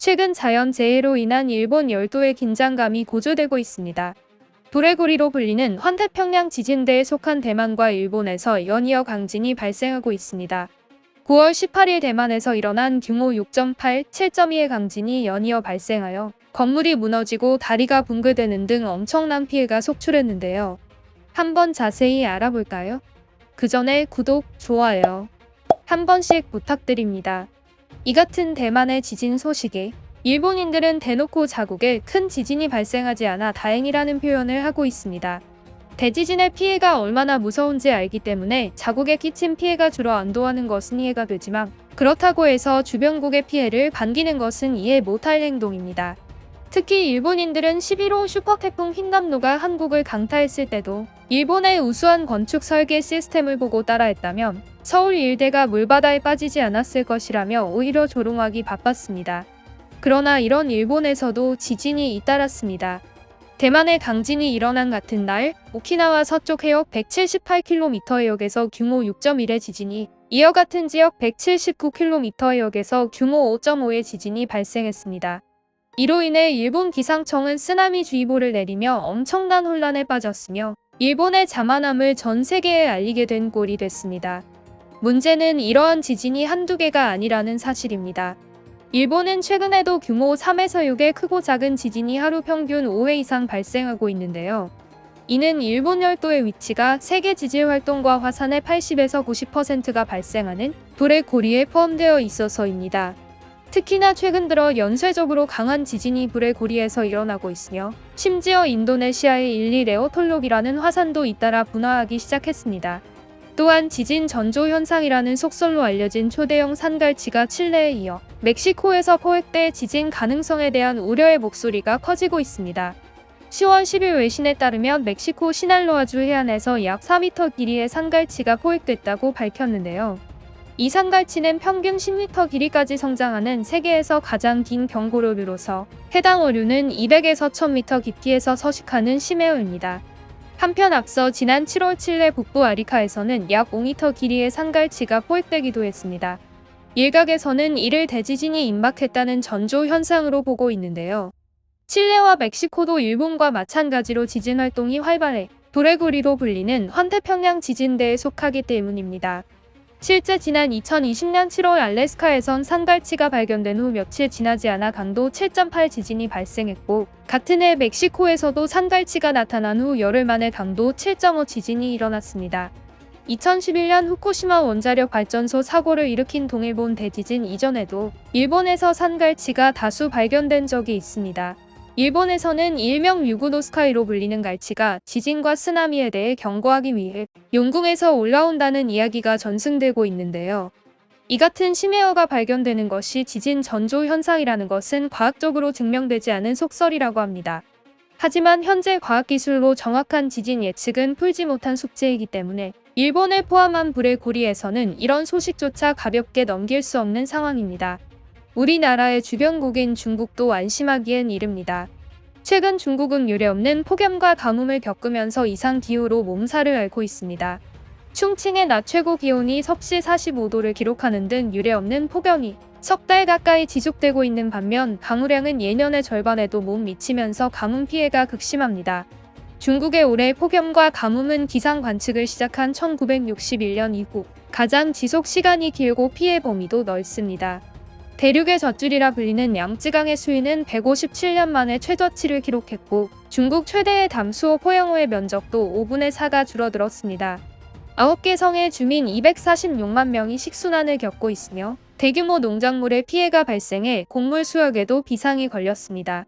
최근 자연재해로 인한 일본 열도의 긴장감이 고조되고 있습니다. 도레고리로 불리는 환태평양 지진대에 속한 대만과 일본에서 연이어 강진이 발생하고 있습니다. 9월 18일 대만에서 일어난 규모 6.8, 7.2의 강진이 연이어 발생하여 건물이 무너지고 다리가 붕괴되는 등 엄청난 피해가 속출했는데요. 한번 자세히 알아볼까요? 그 전에 구독, 좋아요 한 번씩 부탁드립니다. 이 같은 대만의 지진 소식에 일본인들은 대놓고 자국에 큰 지진이 발생하지 않아 다행이라는 표현을 하고 있습니다. 대지진의 피해가 얼마나 무서운지 알기 때문에 자국에 끼친 피해가 주로 안도하는 것은 이해가 되지만 그렇다고 해서 주변국의 피해를 반기는 것은 이해 못할 행동입니다. 특히 일본인들은 11호 슈퍼태풍 흰남노가 한국을 강타했을 때도 일본의 우수한 건축 설계 시스템을 보고 따라했다면 서울 일대가 물바다에 빠지지 않았을 것이라며 오히려 조롱하기 바빴습니다. 그러나 이런 일본에서도 지진이 잇따랐습니다. 대만의 강진이 일어난 같은 날, 오키나와 서쪽 해역 178km 해역에서 규모 6.1의 지진이, 이어 같은 지역 179km 해역에서 규모 5.5의 지진이 발생했습니다. 이로 인해 일본 기상청은 쓰나미주의보를 내리며 엄청난 혼란에 빠졌으며 일본의 자만함을 전 세계에 알리게 된 꼴이 됐습니다. 문제는 이러한 지진이 한두 개가 아니라는 사실입니다. 일본은 최근에도 규모 3에서 6의 크고 작은 지진이 하루 평균 5회 이상 발생하고 있는데요. 이는 일본 열도의 위치가 세계 지질 활동과 화산의 80에서 90%가 발생하는 도레고리에 포함되어 있어서입니다. 특히나 최근 들어 연쇄적으로 강한 지진이 브레고리에서 일어나고 있으며 심지어 인도네시아의 일리레오톨록이라는 화산도 잇따라 분화하기 시작했습니다. 또한 지진 전조 현상이라는 속설로 알려진 초대형 산갈치가 칠레에 이어 멕시코에서 포획돼 지진 가능성에 대한 우려의 목소리가 커지고 있습니다. 10월 10일 외신에 따르면 멕시코 시날로아주 해안에서 약 4m 길이의 산갈치가 포획됐다고 밝혔는데요. 이 산갈치는 평균 10m 길이까지 성장하는 세계에서 가장 긴 경고류로서 해당 어류는 200에서 1000m 깊이에서 서식하는 심해어입니다. 한편 앞서 지난 7월 칠레 북부 아리카에서는 약 5m 길이의 산갈치가 포획되기도 했습니다. 일각에서는 이를 대지진이 임박했다는 전조 현상으로 보고 있는데요. 칠레와 멕시코도 일본과 마찬가지로 지진 활동이 활발해 도레고리로 불리는 환태평양 지진대에 속하기 때문입니다. 실제 지난 2020년 7월 알래스카에선 산갈치가 발견된 후 며칠 지나지 않아 강도 7.8 지진이 발생했고 같은 해 멕시코에서도 산갈치가 나타난 후 열흘 만에 강도 7.5 지진이 일어났습니다. 2011년 후쿠시마 원자력 발전소 사고를 일으킨 동일본 대지진 이전에도 일본에서 산갈치가 다수 발견된 적이 있습니다. 일본에서는 일명 유구노 스카이로 불리는 갈치가 지진과 쓰나미에 대해 경고하기 위해 용궁에서 올라온다는 이야기가 전승되고 있는데요. 이 같은 심해어가 발견되는 것이 지진 전조 현상이라는 것은 과학적으로 증명되지 않은 속설이라고 합니다. 하지만 현재 과학기술로 정확한 지진 예측은 풀지 못한 숙제이기 때문에 일본을 포함한 브레고리에서는 이런 소식조차 가볍게 넘길 수 없는 상황입니다. 우리나라의 주변국인 중국도 안심하기엔 이릅니다. 최근 중국은 유례없는 폭염과 가뭄을 겪으면서 이상기후로 몸살을 앓고 있습니다. 충칭의 낮 최고 기온이 섭씨 45도를 기록하는 등 유례없는 폭염이 석 달 가까이 지속되고 있는 반면 강우량은 예년의 절반에도 못 미치면서 가뭄 피해가 극심합니다. 중국의 올해 폭염과 가뭄은 기상 관측을 시작한 1961년 이후 가장 지속 시간이 길고 피해 범위도 넓습니다. 대륙의 젖줄이라 불리는 양쯔강의 수위는 157년 만에 최저치를 기록했고 중국 최대의 담수호 포영호의 면적도 5분의 4가 줄어들었습니다. 9개 성의 주민 246만 명이 식순환을 겪고 있으며 대규모 농작물의 피해가 발생해 곡물 수확에도 비상이 걸렸습니다.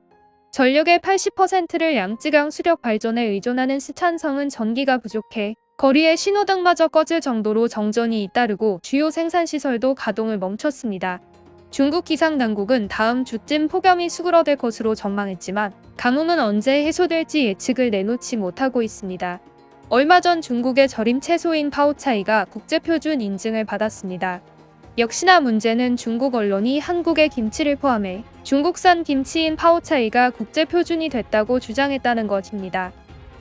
전력의 80%를 양쯔강 수력 발전에 의존하는 스촨성은 전기가 부족해 거리의 신호등마저 꺼질 정도로 정전이 잇따르고 주요 생산시설도 가동을 멈췄습니다. 중국 기상당국은 다음 주쯤 폭염이 수그러들 것으로 전망했지만 가뭄은 언제 해소될지 예측을 내놓지 못하고 있습니다. 얼마 전 중국의 절임 채소인 파오차이가 국제표준 인증을 받았습니다. 역시나 문제는 중국 언론이 한국의 김치를 포함해 중국산 김치인 파오차이가 국제표준이 됐다고 주장했다는 것입니다.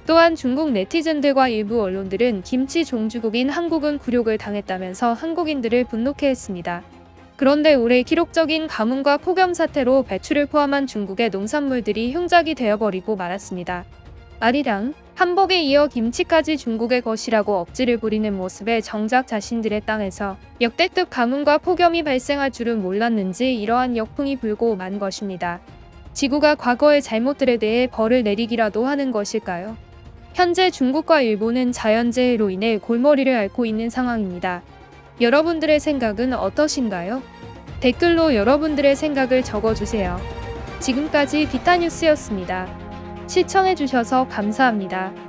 또한 중국 네티즌들과 일부 언론들은 김치 종주국인 한국은 굴욕을 당했다면서 한국인들을 분노케 했습니다. 그런데 올해 기록적인 가뭄과 폭염 사태로 배추를 포함한 중국의 농산물들이 흉작이 되어버리고 말았습니다. 아리랑, 한복에 이어 김치까지 중국의 것이라고 억지를 부리는 모습에 정작 자신들의 땅에서 역대급 가뭄과 폭염이 발생할 줄은 몰랐는지 이러한 역풍이 불고 만 것입니다. 지구가 과거의 잘못들에 대해 벌을 내리기라도 하는 것일까요? 현재 중국과 일본은 자연재해로 인해 골머리를 앓고 있는 상황입니다. 여러분들의 생각은 어떠신가요? 댓글로 여러분들의 생각을 적어주세요. 지금까지 비타뉴스였습니다. 시청해주셔서 감사합니다.